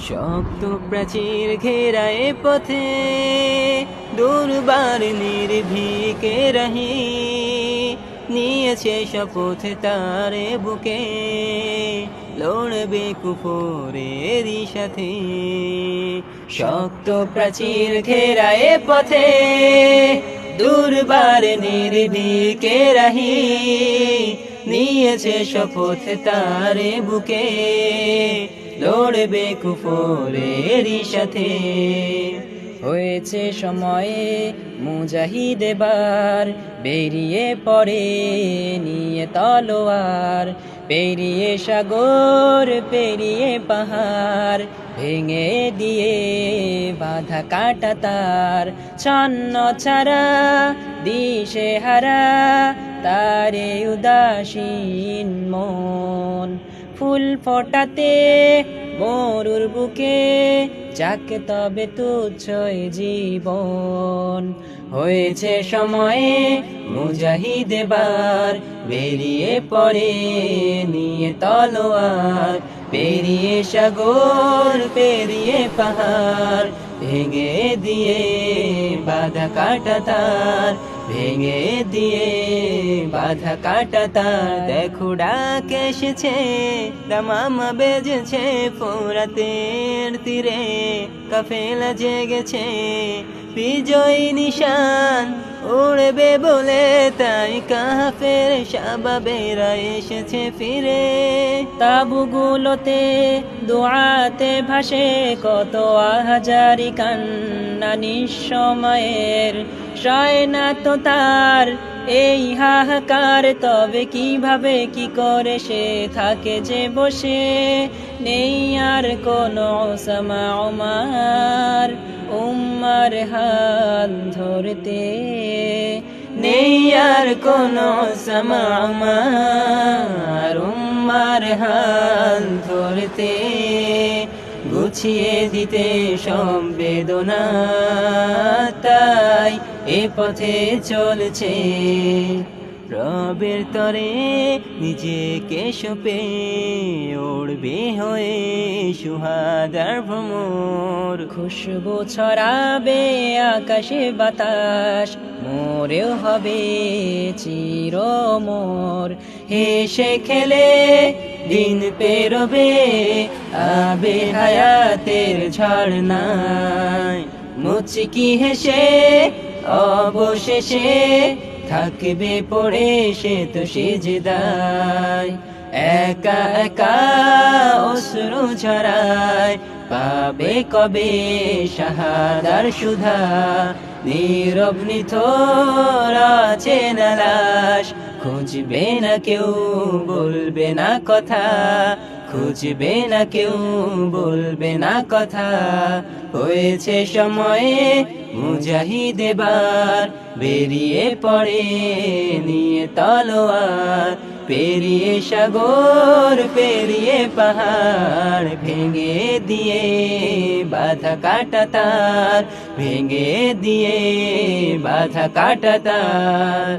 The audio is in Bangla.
শক্ত প্রাচীর ঘেরা এ পথে দুর্বার নির্ভীকে রাহি নিয়েছে শপথ তারে বুকে লড়বে কুফরেরই সাথে। শক্ত প্রাচীর ঘেরা এ পথে দুর্বার নির্ভীকে রাহি নিয়েছে শপথ তারে বুকে লড়বে কুফরেরই সাথে। হয়েছে সময়ে মুজাহিদ এবার বেরিয়ে পড়ে নিয়ে তলোয়ার, পেরিয়ে সাগর পেরিয়ে পাহাড় ভেঙে দিয়ে বাধা কাটা তার। ছন্ন ছাড়া দিশে হারা তারে উদাসীন মন, ফুল ফোটাতে মরুর বুকে যাকে তবে তুচ্ছ জীবন। হয়েছে সময়ে মুজাহিদ এবার বেরিয়ে পড়ে নিয়ে তলোয়ার, পেরিয়ে সাগর পেরিয়ে পাহাড় ভেঙে দিয়ে বাধা কাটা তার, ভেঙে দিয়ে বাধা কাটা তার। দেখো ডাক এসেছে দামামা বেজেছে ফোরাতের তীরে, কাফেলা জেগেছে বিজয়ী নিশান উড়বে বলে তাই কাফের শাবাবেরা এসেছে ফিরে। তাবুগুলোতে দোয়াতে ভাসে কত হাজারি কান্না নিঃসময়ের, সয় না তো তার এই হাহাকার। তবে কিভাবে কি করে সে থাকে যে বসে, নেই আর কোনো ওসামা ওমার উম্মার হাল ধরতে, নেই আর কোনো ওসামা ওমার উম্মার হাল ধরতে। গুছিয়ে দিতে সব বেদনা তাই এ পথে চলছে, রবের তরে নিজেকে সঁপে উড়বে হয়ে সুহাদার ভ্রমর। খুশবু ছড়াবে আকাশে বাতাস, মোরেও হবে চিরমোর। হেসে খেলে দিন পেরোবে আবে হায়াতের ঝর্ণায়, মুচকি হেসে অবশেষে থাকবে পড়ে সে তো সিজদায়। একা একা অশ্রু ঝরায় পাবে কবে শাহাদার সুধা, নীরব নিথর আছে না লাশ, খুঁজবে না কেউ বলবে না কথা, খুঁজবে না কেউ বলবে না কথা। হয়েছে সময়ে মুজাহিদ এবার বেরিয়ে পড়ে নিয়ে তলোয়ার, পেরিয়ে সাগর পেরিয়ে পাহাড় ভেঙে দিয়ে বাধা কাটা তার, ভেঙে দিয়ে বাধা কাটা তার।